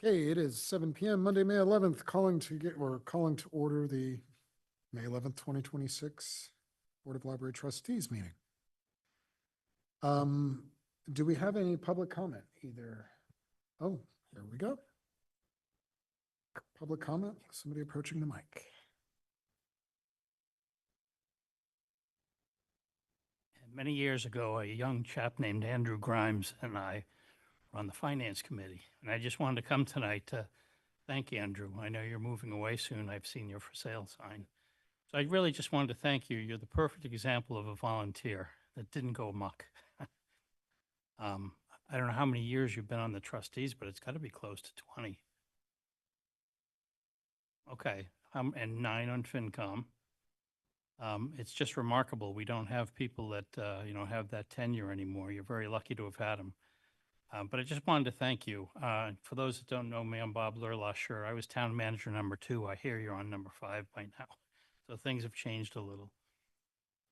Okay, it is 7 PM, Monday, May 11th, calling to order the May 11th, 2026 Board of Library Trustees meeting. Do we have any public comment either? Oh, here we go. Public comment, somebody approaching the mic. Many years ago, a young chap named Andrew Grimes and I were on the Finance Committee. And I just wanted to come tonight to thank Andrew. I know you're moving away soon. I've seen your for sale sign. So I really just wanted to thank you. You're the perfect example of a volunteer that didn't go amok. I don't know how many years you've been on the trustees, but it's got to be close to 20. Okay, and 9 on FinCom. It's just remarkable. We don't have people that, have that tenure anymore. You're very lucky to have had them. But I just wanted to thank you. For those that don't know me, I'm Bob Lurlasher. I was town manager number 2. I hear you're on number 5 by now. So things have changed a little.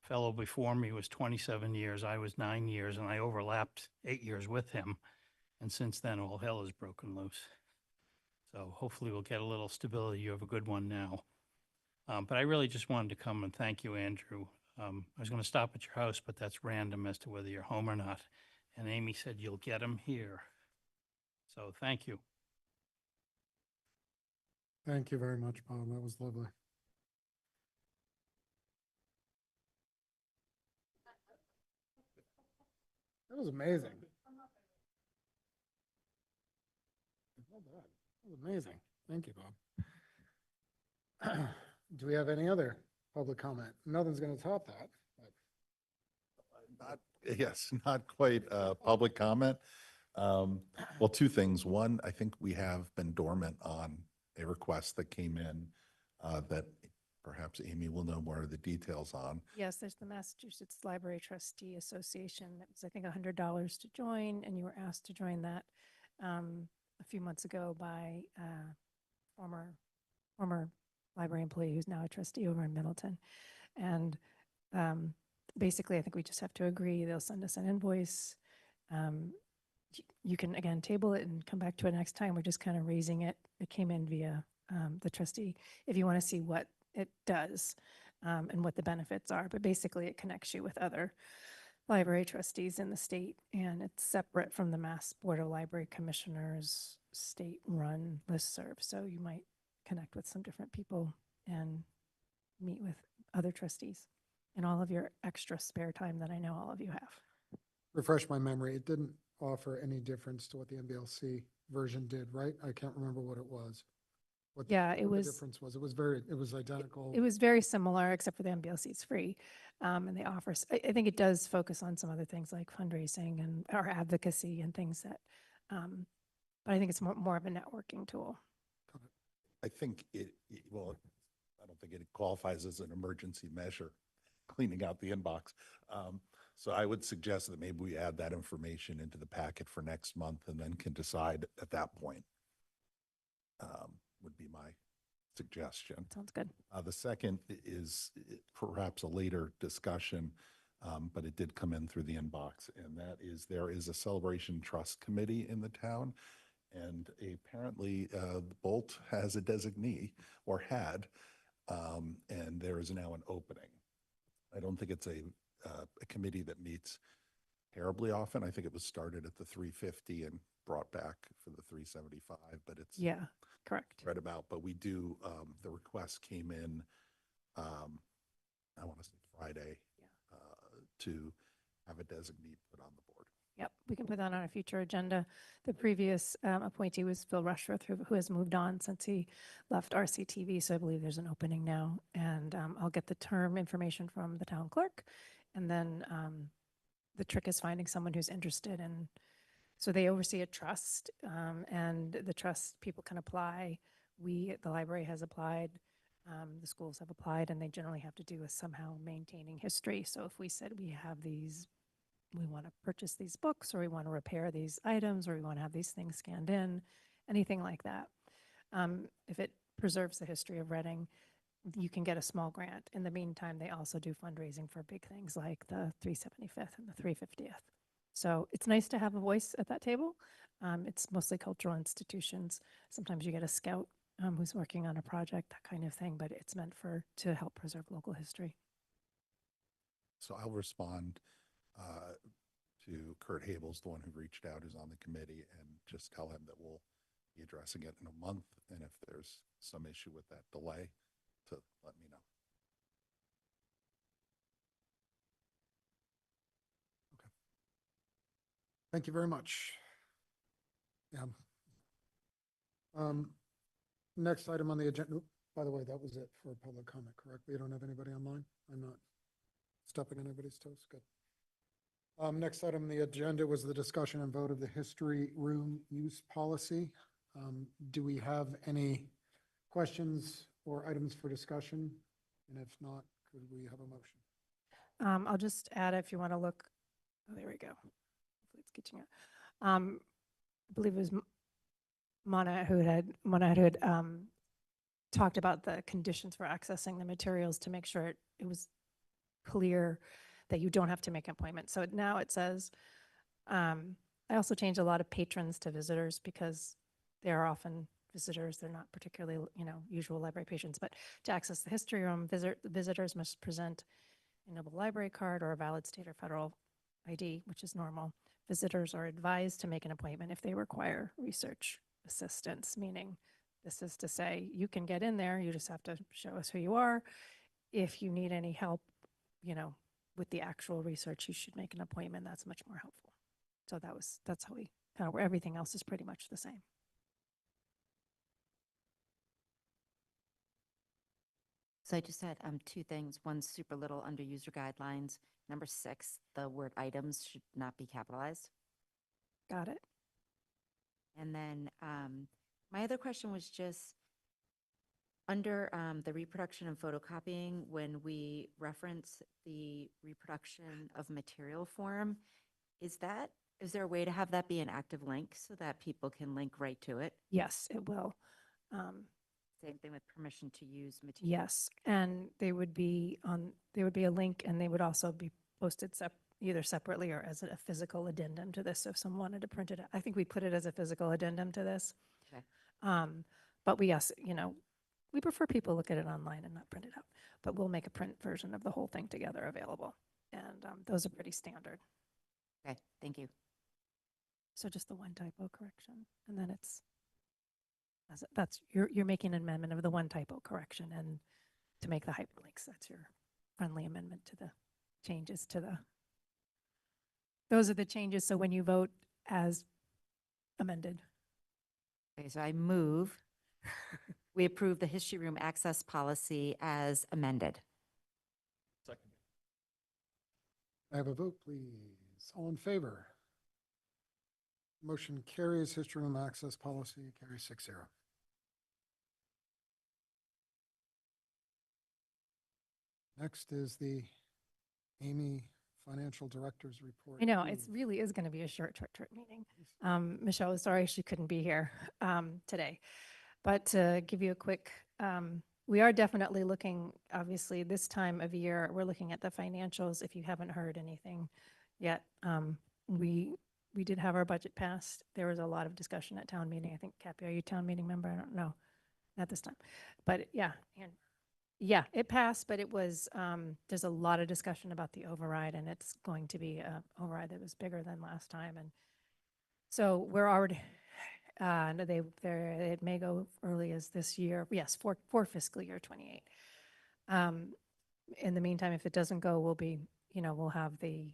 Fellow before me was 27 years. I was 9 years, and I overlapped 8 years with him. And since then, all hell has broken loose. So hopefully we'll get a little stability. You have a good one now. But I really just wanted to come and thank you, Andrew. I was going to stop at your house, but that's random as to whether you're home or not. And Amy said, you'll get him here. So thank you. Thank you very much, Bob. That was lovely. That was amazing. That was amazing. Thank you, Bob. Do we have any other public comment? Nothing's going to top that. Not quite public comment. Well, 2 things. One, I think we have been dormant on a request that came in that perhaps Amy will know more of the details on. Yes, there's the Massachusetts Library Trustee Association. It was, I think, $100 to join, and you were asked to join that a few months ago by former library employee who's now a trustee over in Middleton. And basically, I think we just have to agree. They'll send us an invoice. You can, again, table it and come back to it next time. We're just kind of raising it. It came in via the trustee. If you want to see what it does and what the benefits are. But basically, it connects you with other library trustees in the state, and it's separate from the Mass Board of Library Commissioners state-run listserv. So you might connect with some different people and meet with other trustees in all of your extra spare time that I know all of you have. Refresh my memory. It didn't offer any difference to what the MBLC version did, right? I can't remember what it was. What the difference was. It was identical. It was very similar, except for the MBLC is free. And they offer, I think it does focus on some other things like fundraising and our advocacy and things that, but I think it's more of a networking tool. I think well, I don't think it qualifies as an emergency measure, cleaning out the inbox. So I would suggest that maybe we add that information into the packet for next month and then can decide at that point. Would be my suggestion. Sounds good. The second is perhaps a later discussion, but it did come in through the inbox, and that is there is a celebration trust committee in the town, and apparently Bolt has a designee or had, and there is now an opening. I don't think it's a committee that meets terribly often. I think it was started at the 350 and brought back for the 375, but it's correct. Read about, but we do, the request came in, I want to say Friday, to have a designee put on the board. Yep, we can put that on a future agenda. The previous appointee was Phil Rushforth, who has moved on since he left RCTV, so I believe there's an opening now. And I'll get the term information from the town clerk, and then the trick is finding someone who's interested in. So they oversee a trust, and the trust people can apply. The library has applied, the schools have applied, and they generally have to do with somehow maintaining history. So if we said we have these, we want to purchase these books, or we want to repair these items, or we want to have these things scanned in, anything like that. If it preserves the history of Reading, you can get a small grant. In the meantime, they also do fundraising for big things like the 375th and the 350th. So it's nice to have a voice at that table. It's mostly cultural institutions. Sometimes you get a scout who's working on a project, that kind of thing, but it's meant to help preserve local history. So I'll respond to Kurt Habel's the one who reached out, who's on the committee, and just tell him that we'll be addressing it in a month. And if there's some issue with that delay, to let me know. Okay. Thank you very much. Yeah. Next item on the agenda, oop, by the way, that was it for public comment, correct? We don't have anybody online? I'm not stepping on anybody's toes. Good. Next item on the agenda was the discussion and vote of the history room use policy. Do we have any questions or items for discussion? And if not, could we have a motion? I'll just add, if you want to look, oh, there we go. Hopefully it's catching up. I believe it was Mona who had talked about the conditions for accessing the materials to make sure it was clear that you don't have to make an appointment. So now it says, I also changed a lot of patrons to visitors because they are often visitors. They're not particularly, usual library patrons, but to access the history room, visitors must present a Noble Library card or a valid state or federal ID, which is normal. Visitors are advised to make an appointment if they require research assistance, meaning this is to say you can get in there, you just have to show us who you are. If you need any help, with the actual research, you should make an appointment. That's much more helpful. So that's how we where everything else is pretty much the same. So I just had two things. One super little under user guidelines. Number 6, the word items should not be capitalized. Got it. And then my other question was just under the reproduction and photocopying, when we reference the reproduction of material form, is there a way to have that be an active link so that people can link right to it? Yes, it will. Same thing with permission to use material. Yes, and there would be a link, and they would also be posted either separately or as a physical addendum to this. So if someone wanted to print it, I think we put it as a physical addendum to this. Okay. But we prefer people look at it online and not print it out. But we'll make a print version of the whole thing together available, and those are pretty standard. Okay, thank you. So just the one typo correction, and then you're making an amendment of the one typo correction, and to make the hyperlinks, that's your friendly amendment to the changes those are the changes. So when you vote as amended. Okay, so I move we approve the history room access policy as amended. Second. I have a vote, please. All in favor? Motion carries. History room access policy carries 6-0. Next is the Amy Financial Director's Report. I know, it really is going to be a short meeting. Michelle is sorry she couldn't be here today. But to give you a quick, we are definitely looking, obviously, this time of year, we're looking at the financials. If you haven't heard anything yet, we did have our budget passed. There was a lot of discussion at town meeting. I think, Cappy, are you a town meeting member? I don't know. Not this time. But yeah, and yeah, it passed, but it was, there's a lot of discussion about the override, and it's going to be an override that was bigger than last time. And so we're already, it may go early as this year. Yes, for fiscal year 28. In the meantime, if it doesn't go, we'll be, we'll have the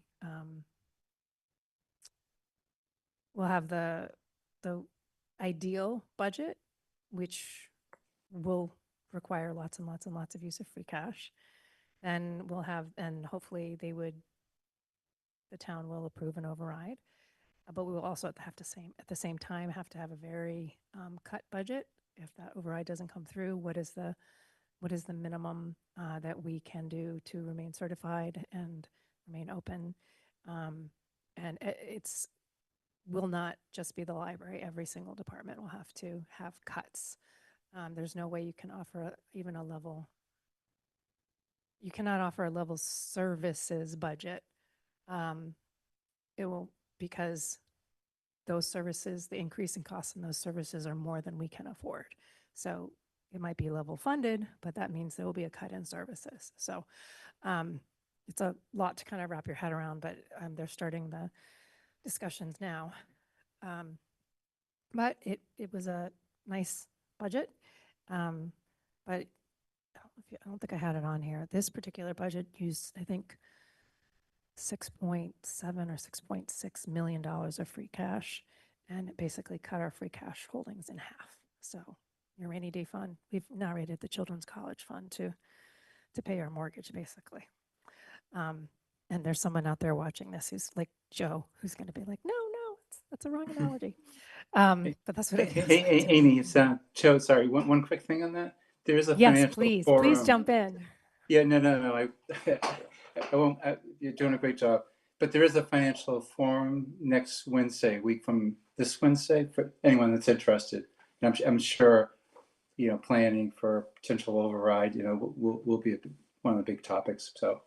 ideal budget, which will require lots and lots and lots of use of free cash. Then we'll have, and hopefully the town will approve an override. But we will also at the same time have to have a very cut budget. If that override doesn't come through, what is the minimum that we can do to remain certified and remain open? And it's will not just be the library. Every single department will have to have cuts. There's no way you can offer even a level. You cannot offer a level services budget. It will because those services, the increase in costs in those services are more than we can afford. So it might be level funded, but that means there will be a cut in services. So it's a lot to kind of wrap your head around, but they're starting the discussions now. But it was a nice budget. But I don't think I had it on here. This particular budget used, I think, 6.7 or $6.6 million of free cash, and it basically cut our free cash holdings in half. So your rainy day fund, we've now rated the children's college fund to pay our mortgage, basically. And there's someone out there watching this who's like Joe, who's going to be like, no, that's a wrong analogy. But that's what it is. Amy, it's Joe. Sorry, one quick thing on that. There is a Yes, financial please forum. jump in. Yeah, no. I won't. You're doing a great job. But there is a financial forum next Wednesday, a week from this Wednesday, for anyone that's interested. And I'm sure, planning for potential override, will be one of the big topics. So.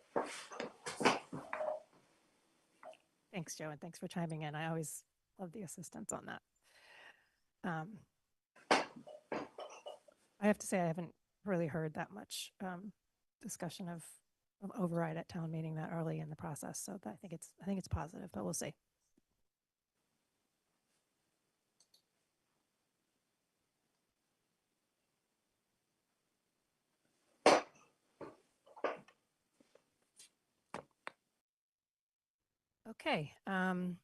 Thanks, Joe, and thanks for chiming in. I always love the assistance on that. I have to say I haven't really heard that much discussion of override at town meeting that early in the process. So I think it's positive, but we'll see. Okay. And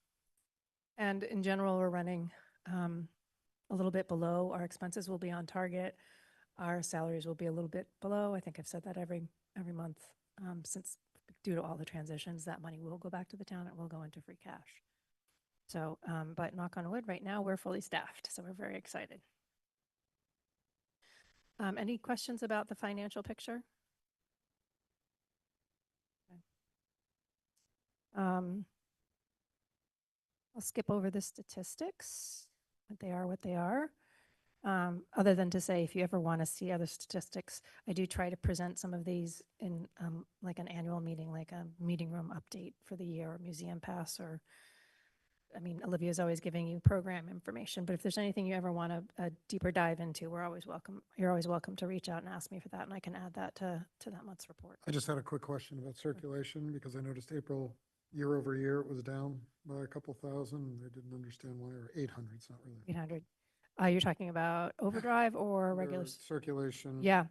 in general, we're running a little bit below. Our expenses will be on target. Our salaries will be a little bit below. I think I've said that every month since due to all the transitions, that money will go back to the town. It will go into free cash. So, but knock on wood, right now we're fully staffed. So we're very excited. Any questions about the financial picture? Okay. I'll skip over the statistics, but they are what they are. Other than to say, if you ever want to see other statistics, I do try to present some of these in like an annual meeting, like a meeting room update for the year, or museum pass, or, I mean, Olivia's always giving you program information, but if there's anything you ever want a deeper dive into, we're always welcome. You're always welcome to reach out and ask me for that, and I can add that to that month's report. I just had a quick question about circulation, because I noticed April, year over year, it was down by a couple thousand, and I didn't understand why, or 800, it's not really. 800. You're talking about overdrive or regular? Their circulation. Yeah.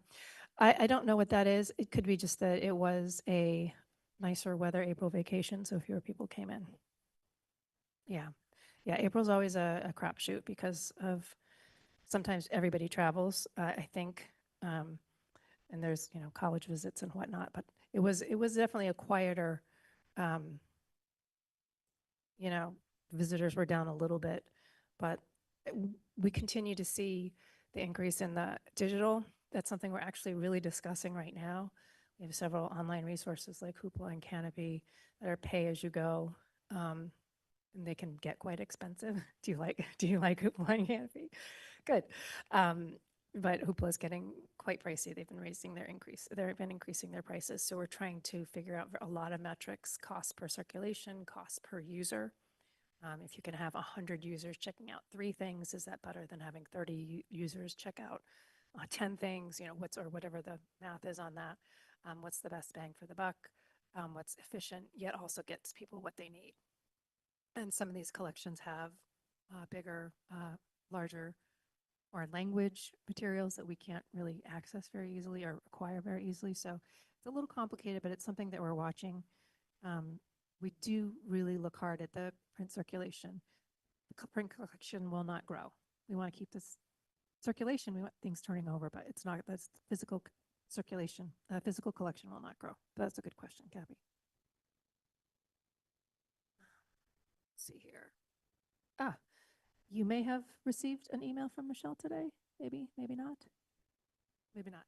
I don't know what that is. It could be just that it was a nicer weather April vacation, so fewer people came in. Yeah. Yeah, April's always a crapshoot because of sometimes everybody travels, I think, and there's, college visits and whatnot, but it was definitely a quieter, visitors were down a little bit, but we continue to see the increase in the digital. That's something we're actually really discussing right now. We have several online resources like Hoopla and Canopy that are pay as you go, and they can get quite expensive. Do you like Hoopla and Canopy? Good. But Hoopla is getting quite pricey. They've been increasing their prices. So we're trying to figure out a lot of metrics: cost per circulation, cost per user. If you can have 100 users checking out 3 things, is that better than having 30 users check out 10 things? Or whatever the math is on that. What's the best bang for the buck? What's efficient, yet also gets people what they need. And some of these collections have bigger, larger, or language materials that we can't really access very easily or acquire very easily. So it's a little complicated, but it's something that we're watching. We do really look hard at the print circulation. The print collection will not grow. We want to keep this circulation. We want things turning over, but it's not. That's physical circulation. Physical collection will not grow. That's a good question, Gabby. Let's see here. You may have received an email from Michelle today. Maybe not. Maybe not.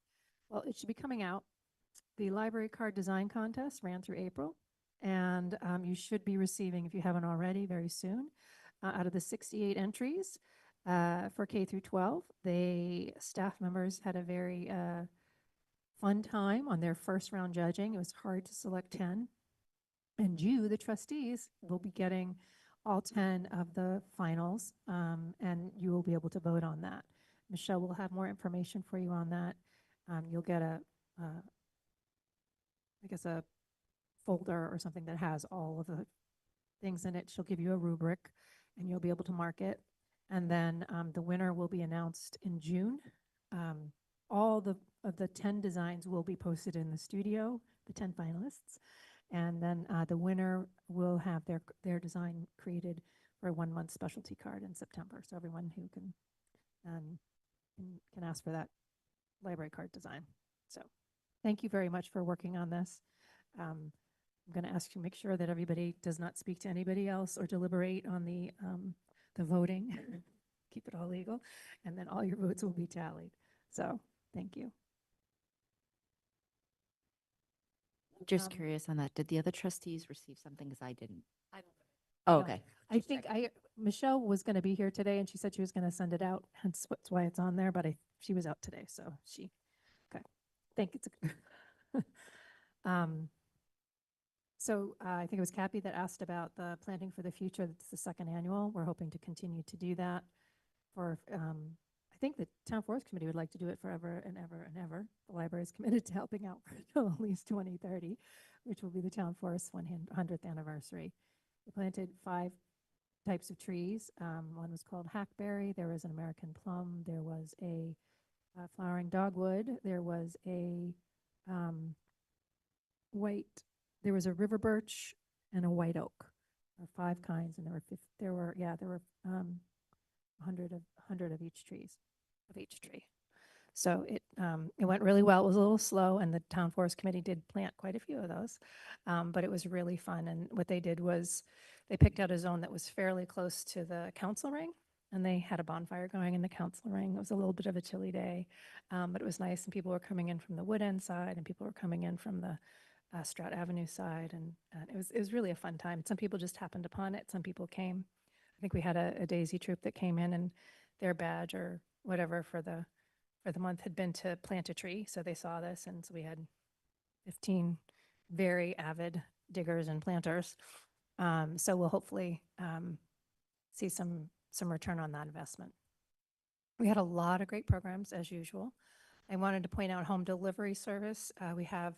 Well, it should be coming out. The library card design contest ran through April, and you should be receiving, if you haven't already, very soon. Out of the 68 entries for K through 12, staff members had a very fun time on their first round judging. It was hard to select 10. And you, the trustees, will be getting all 10 of the finals, and you will be able to vote on that. Michelle will have more information for you on that. You'll get I guess a folder or something that has all of the things in it. She'll give you a rubric and you'll be able to mark it. And then the winner will be announced in June. All of the 10 designs will be posted in the studio, the 10 finalists. And then the winner will have their design created for a 1-month specialty card in September. So everyone who can ask for that library card design. So thank you very much for working on this. I'm going to ask you to make sure that everybody does not speak to anybody else or deliberate on the voting. Keep it all legal, and then all your votes will be tallied. So thank you. Just Um, curious on that. Did the other trustees receive something? Because I didn't. I don't Oh, know. okay. I think Michelle was going to be here today, and she said she was going to send it out. Hence, that's why it's on there. But she was out today, so okay. Thank you. So I think it was Cappy that asked about the Planting for the Future. It's the 2nd annual. We're hoping to continue to do that for, I think the Town Forest Committee would like to do it forever and ever and ever. The library is committed to helping out until at least 2030, which will be the Town Forest 100th anniversary. We planted 5 types of trees. One was called hackberry. There was an American plum. There was a flowering dogwood. There was a there was a river birch and a white oak. There were 5 kinds, and there were 100 of each tree. So it went really well. It was a little slow, and the Town Forest Committee did plant quite a few of those, but it was really fun. And what they did was they picked out a zone that was fairly close to the council ring, and they had a bonfire going in the council ring. It was a little bit of a chilly day, but it was nice, and people were coming in from the Wood End side, and people were coming in from the Stroud Avenue side, and it was really a fun time. Some people just happened upon it. Some people came. I think we had a Daisy troop that came in, and their badge or whatever for the month had been to plant a tree. So they saw this, and so we had 15 very avid diggers and planters. So we'll hopefully see some return on that investment. We had a lot of great programs as usual. I wanted to point out home delivery service. We have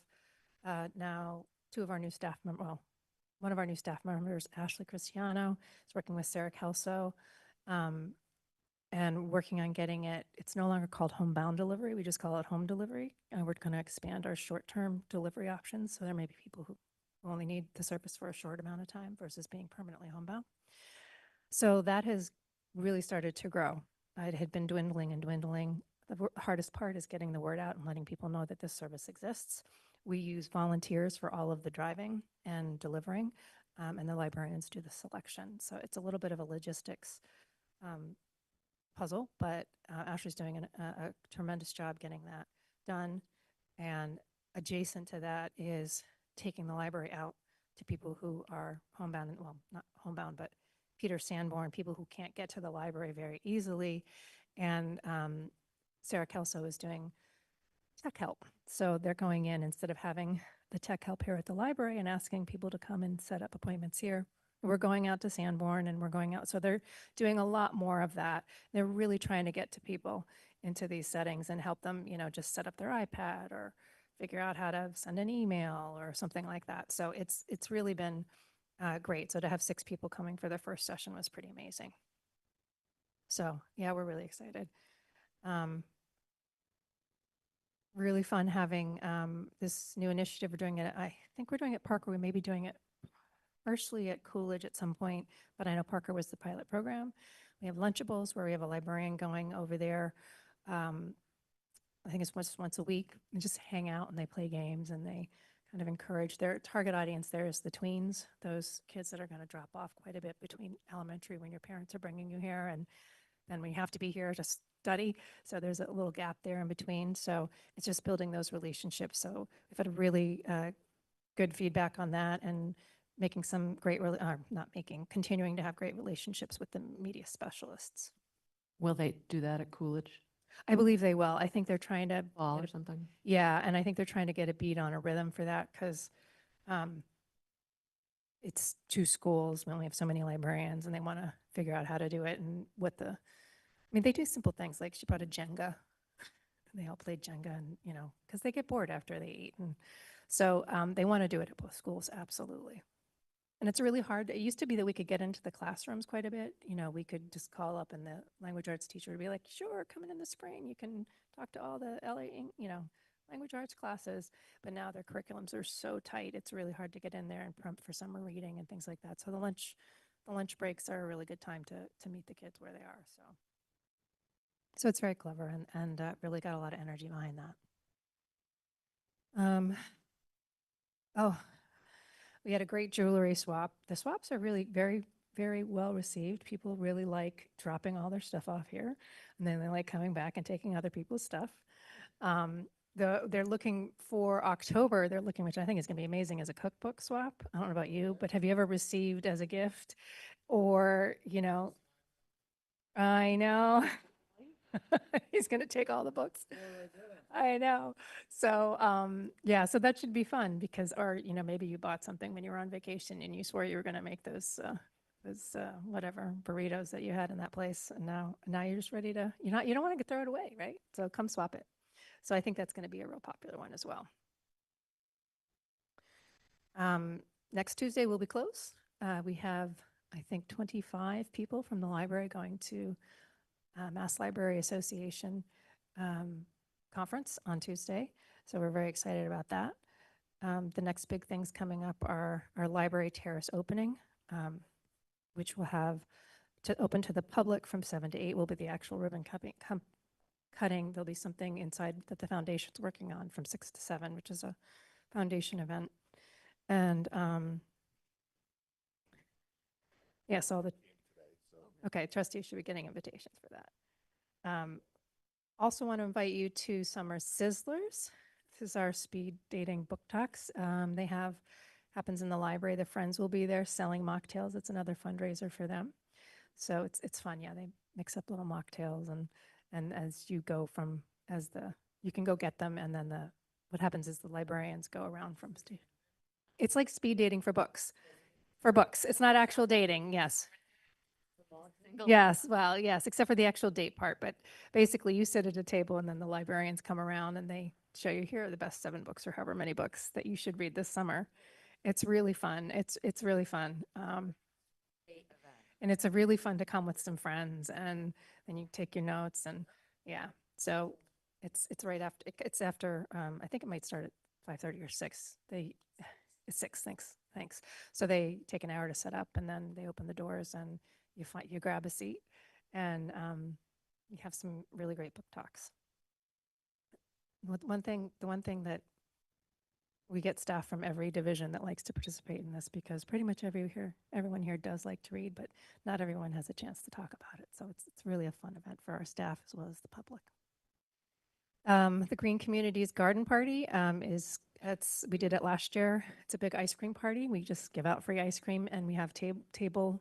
now 2 of our new staff members, well, one of our new staff members, Ashley Cristiano, is working with Sarah Kelso and working on getting it's no longer called homebound delivery. We just call it home delivery. And we're going to expand our short-term delivery options. So there may be people who only need the service for a short amount of time versus being permanently homebound. So that has really started to grow. It had been dwindling and dwindling. The hardest part is getting the word out and letting people know that this service exists. We use volunteers for all of the driving and delivering, and the librarians do the selection. So it's a little bit of a logistics puzzle, but Ashley's doing a tremendous job getting that done. And adjacent to that is taking the library out to people who are homebound, well, not homebound, but Peter Sanborn, people who can't get to the library very easily. And Sarah Kelso is doing tech help. So they're going in instead of having the tech help here at the library and asking people to come and set up appointments here. We're going out to Sanborn and we're going out. So they're doing a lot more of that. They're really trying to get to people into these settings and help them, just set up their iPad or figure out how to send an email or something like that. So it's really been great. So to have 6 people coming for their first session was pretty amazing. So yeah, we're really excited. Really fun having this new initiative. We're doing it, I think we're doing it at Parker. We may be doing it partially at Coolidge at some point, but I know Parker was the pilot program. We have Lunchables where we have a librarian going over there. I think it's once a week, and just hang out and they play games and they kind of encourage their target audience. There is the tweens, those kids that are going to drop off quite a bit between elementary when your parents are bringing you here and then we have to be here to study. So there's a little gap there in between. So it's just building those relationships. So we've had a really good feedback on that and making some great, continuing to have great relationships with the media specialists. Will they do that at Coolidge I believe they will. I think they're trying to Fall get or something? yeah, and I think they're trying to get a beat on a rhythm for that because it's two schools, we only have so many librarians, and they want to figure out how to do it and what the, I mean, they do simple things, like she brought a Jenga. They all played Jenga and, you know, because they get bored after they eat. And so they want to do it at both schools, absolutely. And it's really hard. It used to be that we could get into the classrooms quite a bit. You know, we could just call up and the language arts teacher would be like, sure, come in the spring. You can talk to all the you know, language arts classes. But now their curriculums are so tight. It's really hard to get in there and prompt for summer reading and things like that. So the lunch breaks are a really good time to meet the kids where they are. So it's very clever and really got a lot of energy behind that. Oh, we had a great jewelry swap. The swaps are really very, very well received. People really like dropping all their stuff off here, and then they like coming back and taking other people's stuff. They're looking for October. They're looking, which I think is going to be amazing, as a cookbook swap. I don't know about you, but have you ever received as a gift, or you know? I know. He's going to take all the books. I know. So, yeah, so that should be fun because, or, you know, maybe you bought something when you were on vacation and you swore you were going to make those whatever burritos that you had in that place. And now you're just ready to, you don't want to throw it away, right? So come swap it. So I think that's going to be a real popular one as well. Next Tuesday we'll be closed. We have, I think, 25 people from the library going to Mass Library Association conference on Tuesday. So we're very excited about that. The next big things coming up are our library terrace opening, which will have to open to the public from 7 to 8 will be the actual ribbon cutting. There'll be something inside that the foundation's working on from 6 to 7, which is a foundation event. And yes, okay, trustees should be getting invitations for that. Also want to invite you to Summer Sizzlers. This is our speed dating book talks. They happens in the library. The Friends will be there selling mocktails. It's another fundraiser for them. So it's fun. Yeah, they mix up little mocktails and as you go you can go get them, and then what happens is the librarians go around from it's like speed dating for books. For books. It's not actual dating, yes. Yes, well, yes, except for the actual date part. But basically, you sit at a table and then the librarians come around and they show you, here are the best 7 books or however many books that you should read this summer. It's really fun. It's really fun. And it's a really fun to come with some friends and then you take your notes and yeah. So it's right after, it's after, I think it might start at 5:30 or 6. It's 6, thanks. So they take an hour to set up and then they open the doors and you grab a seat and you have some really great book talks. The one thing that we get staff from every division that likes to participate in this, because pretty much everyone here does like to read, but not everyone has a chance to talk about it. So it's really a fun event for our staff as well as the public. The Green Communities Garden Party we did it last year. It's a big ice cream party. We just give out free ice cream and we have tables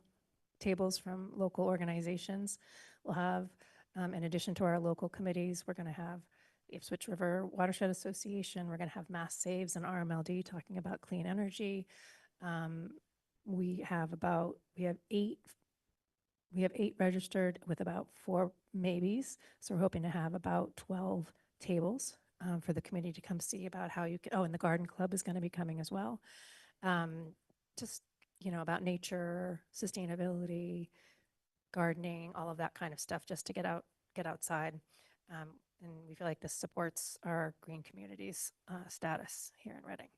from local organizations. We'll have, in addition to our local committees, we're going to have the Ipswich River Watershed Association. We're going to have Mass Saves and RMLD talking about clean energy. We have 8 registered with about 4 maybes. So we're hoping to have about 12 tables for the committee to come see about how you can, and the garden club is going to be coming as well. Just, about nature, sustainability, gardening, all of that kind of stuff, just to get outside. And we feel like this supports our green communities status here in Reading.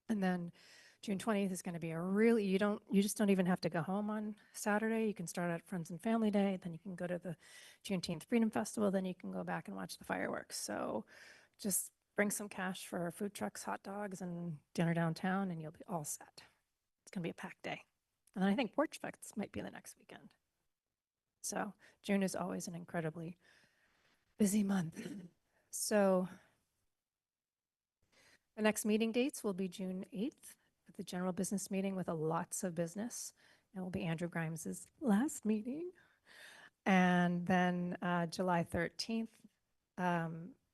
And then June 20th is going to be you just don't even have to go home on Saturday. You can start at Friends and Family Day, then you can go to the Juneteenth Freedom Festival, then you can go back and watch the fireworks. So just bring some cash for food trucks, hot dogs, and dinner downtown, and you'll be all set. It's going to be a packed day. And then I think Porch Fest might be the next weekend. So June is always an incredibly busy month. So the next meeting dates will be June 8th, the general business meeting with lots of business. It will be Andrew Grimes's last meeting. And then July 13th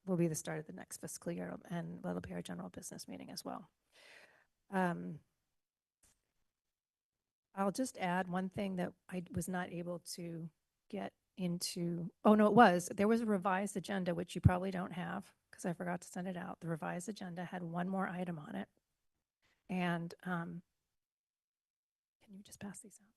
will be the start of the next fiscal year, and that'll be our general business meeting as well. I'll just add one thing that I was not able to get into. Oh, no, there was a revised agenda, which you probably don't have because I forgot to send it out. The revised agenda had one more item on it. And can you just pass these out?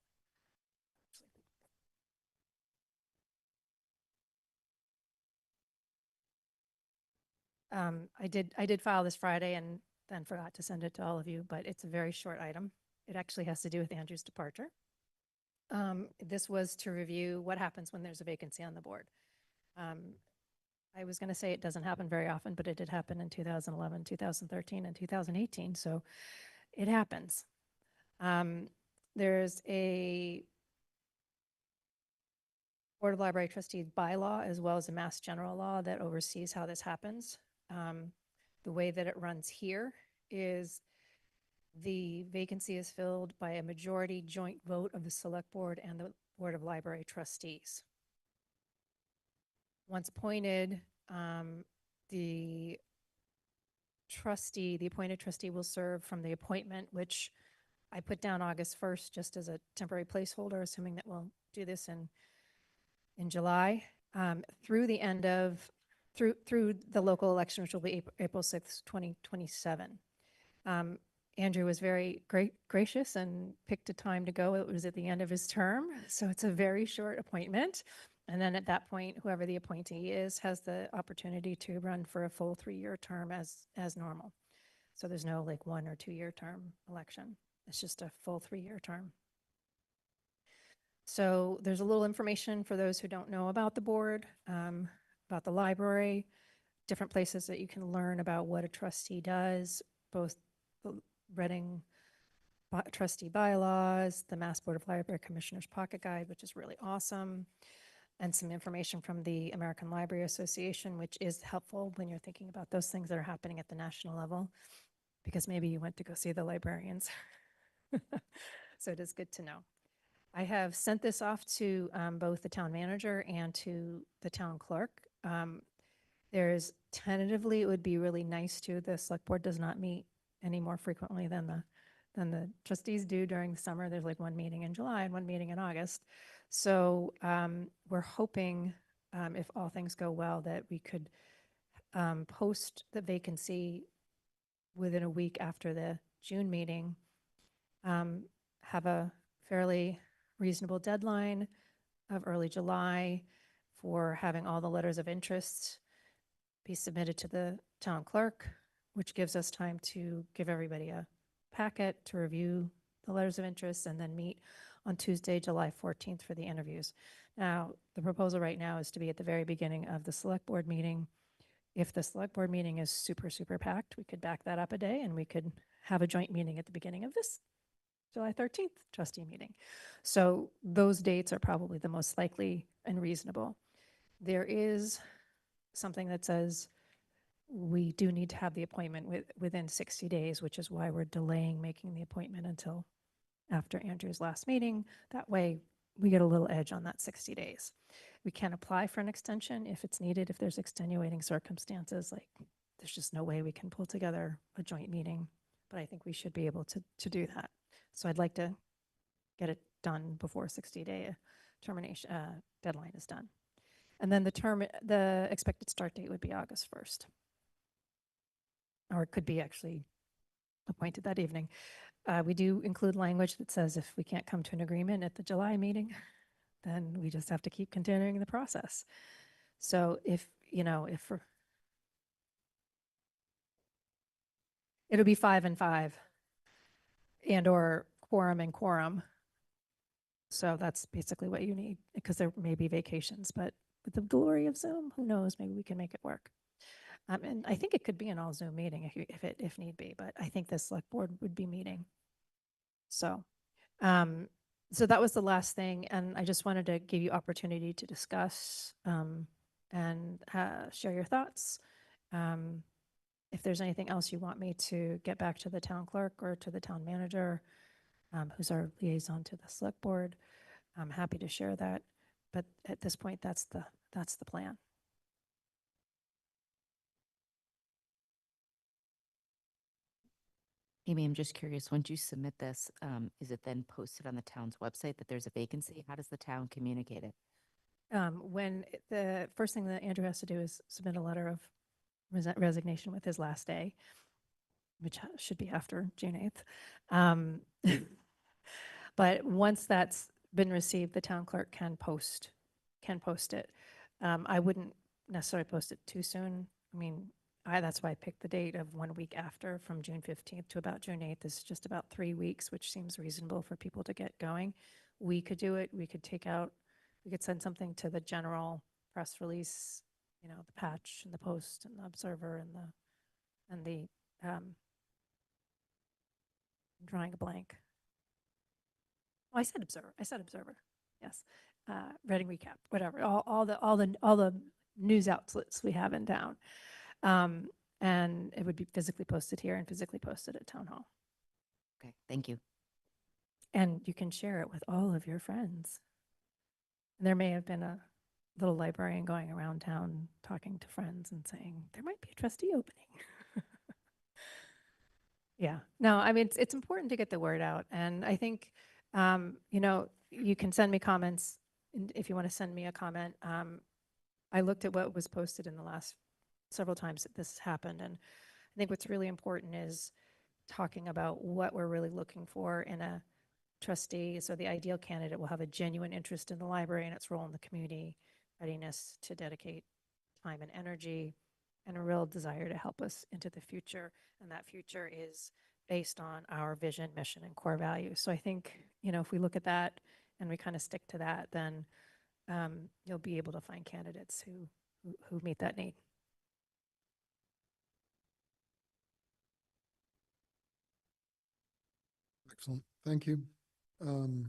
I did file this Friday and then forgot to send it to all of you, but it's a very short item. It actually has to do with Andrew's departure. This was to review what happens when there's a vacancy on the board. I was going to say it doesn't happen very often, but it did happen in 2011, 2013, and 2018, so it happens. There's a Board of Library Trustees bylaw as well as a Mass General law that oversees how this happens. The way that it runs here is the vacancy is filled by a majority joint vote of the Select Board and the Board of Library Trustees. Once appointed, the appointed trustee will serve from the appointment, which I put down August 1st just as a temporary placeholder, assuming that we'll do this in July, through the end of, through the local election, which will be April 6th, 2027. Andrew was very gracious and picked a time to go. It was at the end of his term, so it's a very short appointment. And then at that point, whoever the appointee is has the opportunity to run for a full 3-year term as normal. So there's no like 1 or 2 year term election. It's just a full 3-year term. So there's a little information for those who don't know about the board, about the library, different places that you can learn about what a trustee does, both the Reading trustee bylaws, the Mass Board of Library Commissioners Pocket Guide, which is really awesome, and some information from the American Library Association, which is helpful when you're thinking about those things that are happening at the national level, because maybe you went to go see the librarians. So it is good to know. I have sent this off to both the town manager and to the town clerk. There's tentatively, it would be really nice to, the select board does not meet any more frequently than the trustees do during the summer. There's like 1 meeting in July and 1 meeting in August. So we're hoping, if all things go well, that we could post the vacancy within a week after the June meeting, have a fairly reasonable deadline of early July for having all the letters of interest be submitted to the town clerk, which gives us time to give everybody a packet to review the letters of interest and then meet on Tuesday, July 14th for the interviews. Now, the proposal right now is to be at the very beginning of the select board meeting. If the select board meeting is super, super packed, we could back that up a day and we could have a joint meeting at the beginning of this July 13th trustee meeting. So those dates are probably the most likely and reasonable. There is something that says we do need to have the appointment within 60 days, which is why we're delaying making the appointment until after Andrew's last meeting. That way we get a little edge on that 60 days. We can apply for an extension if it's needed, if there's extenuating circumstances, like there's just no way we can pull together a joint meeting, but I think we should be able to do that. So I'd like to get it done before 60-day termination deadline is done. And then the expected start date would be August 1st. Or it could be actually appointed that evening. We do include language that says if we can't come to an agreement at the July meeting, then we just have to keep continuing the process. So if it'll be 5 and 5 and or quorum and quorum. So that's basically what you need, because there may be vacations, but with the glory of Zoom, who knows, maybe we can make it work. And I think it could be an all Zoom meeting if need be, but I think the select board would be meeting. So, so that was the last thing. And I just wanted to give you opportunity to discuss and share your thoughts. If there's anything else you want me to get back to the town clerk or to the town manager, who's our liaison to the select board, I'm happy to share that. But at this point, that's the plan. Amy, I'm just curious, once you submit this, is it then posted on the town's website that there's a vacancy? How does the town communicate it? The first thing that Andrew has to do is submit a letter of resignation with his last day, which should be after June 8th. But once that's been received, the town clerk can post it. I wouldn't necessarily post it too soon. I mean, that's why I picked the date of 1 week after, from June 15th to about June 8th. Is just about 3 weeks, which seems reasonable for people to get going. We could do it. We could send something to the general press release, the Patch and the Post and the Observer and the I'm drawing a blank. Oh, I said Observer. Yes. Reading Recap, whatever. All the news outlets we have in town. And it would be physically posted here and physically posted at Town Hall. Okay, thank you. And you can share it with all of your friends. And there may have been a little librarian going around town talking to friends and saying, there might be a trustee opening. Yeah, no, I mean, it's important to get the word out. And I think, you can send me comments if you want to send me a comment. I looked at what was posted in the last several times that this happened. And I think what's really important is talking about what we're really looking for in a trustee. So the ideal candidate will have a genuine interest in the library and its role in the community, readiness to dedicate time and energy, and a real desire to help us into the future. And that future is based on our vision, mission, and core values. So I think, if we look at that and we kind of stick to that, then you'll be able to find candidates who meet that need. Excellent. Thank you. That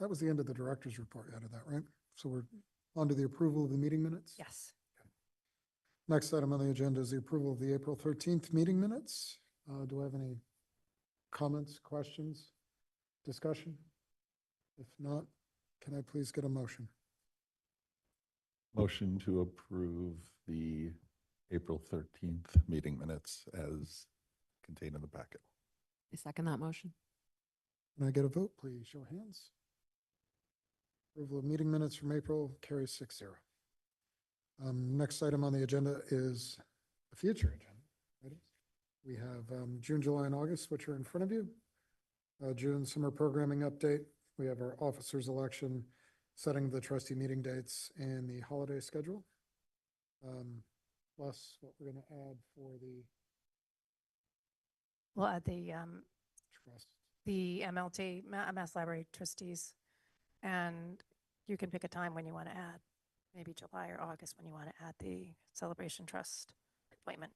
was the end of the director's report out of that, right? So we're on to the approval of the meeting minutes? Yes. Next item on the agenda is the approval of the April 13th meeting minutes. Do I have any comments, questions, discussion? If not, can I please get a motion? Motion to approve the April 13th meeting minutes as contained in the packet. I second that motion. Can I get a vote, please? Show of hands. Approval of meeting minutes from April carries 6-0. Next item on the agenda is the future agenda items. We have June, July, and August, which are in front of you. June summer programming update. We have our officers election, setting the trustee meeting dates, and the holiday schedule. Plus what we're going to add for the We'll add trust. the MLT, Mass Library Trustees, and you can pick a time when you want to add, maybe July or August, when you want to add the Celebration Trust appointment.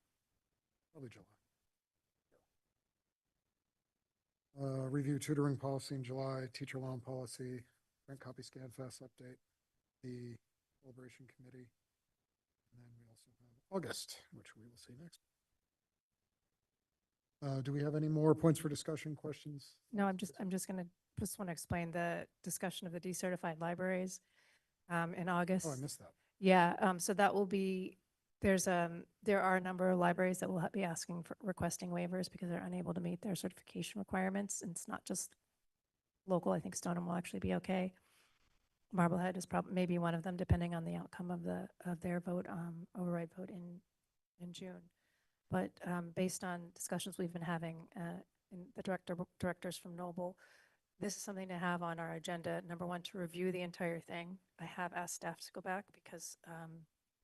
Probably July. Review tutoring policy in July, teacher loan policy, rent copy scan fast update, the celebration committee. And then we also have August, which we will see next. Do we have any more points for discussion, questions? No, I'm just want to explain the discussion of the decertified libraries in August. Oh, I missed that. Yeah, so that will be, there are a number of libraries that will be asking for requesting waivers because they're unable to meet their certification requirements. And it's not just local. I think Stoneham will actually be okay. Marblehead is probably maybe one of them, depending on the outcome of their vote, override vote in June. But based on discussions we've been having in the directors from Noble, this is something to have on our agenda. Number one, to review the entire thing. I have asked staff to go back because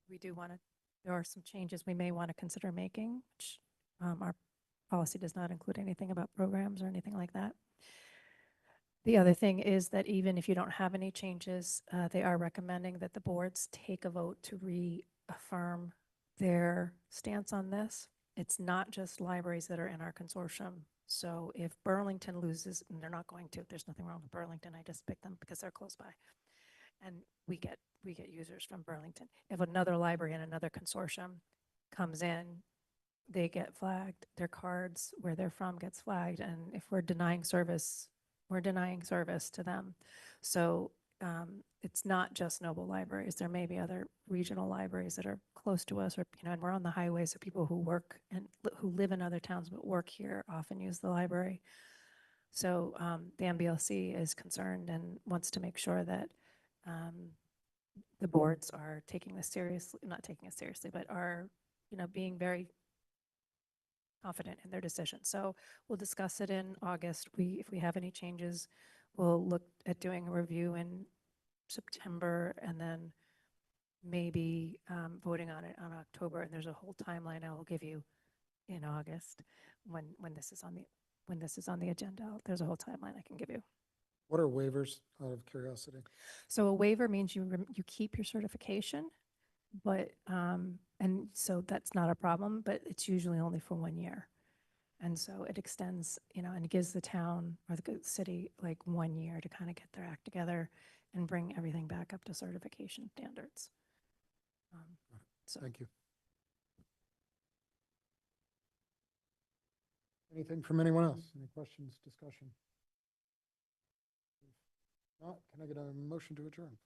we do want to, there are some changes we may want to consider making, which our policy does not include anything about programs or anything like that. The other thing is that even if you don't have any changes, they are recommending that the boards take a vote to reaffirm their stance on this. It's not just libraries that are in our consortium. So if Burlington loses, and they're not going to, there's nothing wrong with Burlington, I just picked them because they're close by. And we get users from Burlington. If another library in another consortium comes in, they get flagged, their cards where they're from gets flagged. And if we're denying service, we're denying service to them. So it's not just Noble Libraries. There may be other regional libraries that are close to us, or, and we're on the highway, so people who work and who live in other towns but work here often use the library. So the MBLC is concerned and wants to make sure that the boards are taking this seriously, not taking it seriously, but are, being very confident in their decision. So we'll discuss it in August. If we have any changes, we'll look at doing a review in September and then maybe voting on it on October. And there's a whole timeline I will give you in August when this is on the agenda. There's a whole timeline I can give you. What are waivers, out of curiosity? So a waiver means you keep your certification, but and so that's not a problem, but it's usually only for 1 year. And so it extends, and it gives the town or the city like 1 year to kind of get their act together and bring everything back up to certification standards. So Thank you. Anything from anyone else? Any questions, discussion? If not, can I get a motion to adjourn?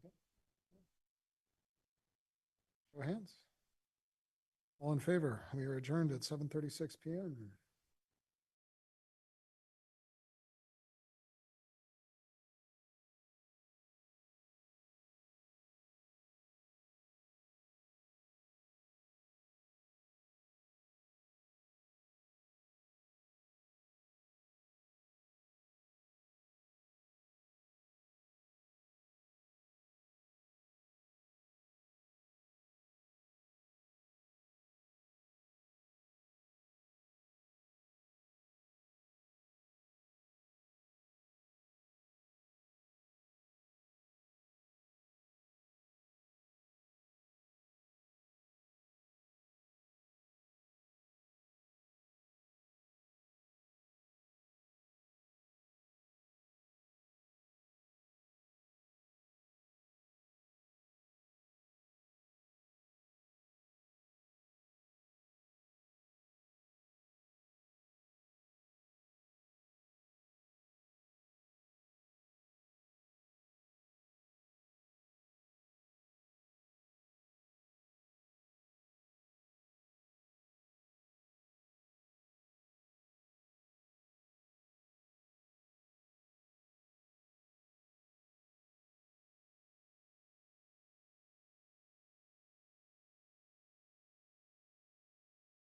Okay. Show of hands. All in favor? We are adjourned at 7:36 PM.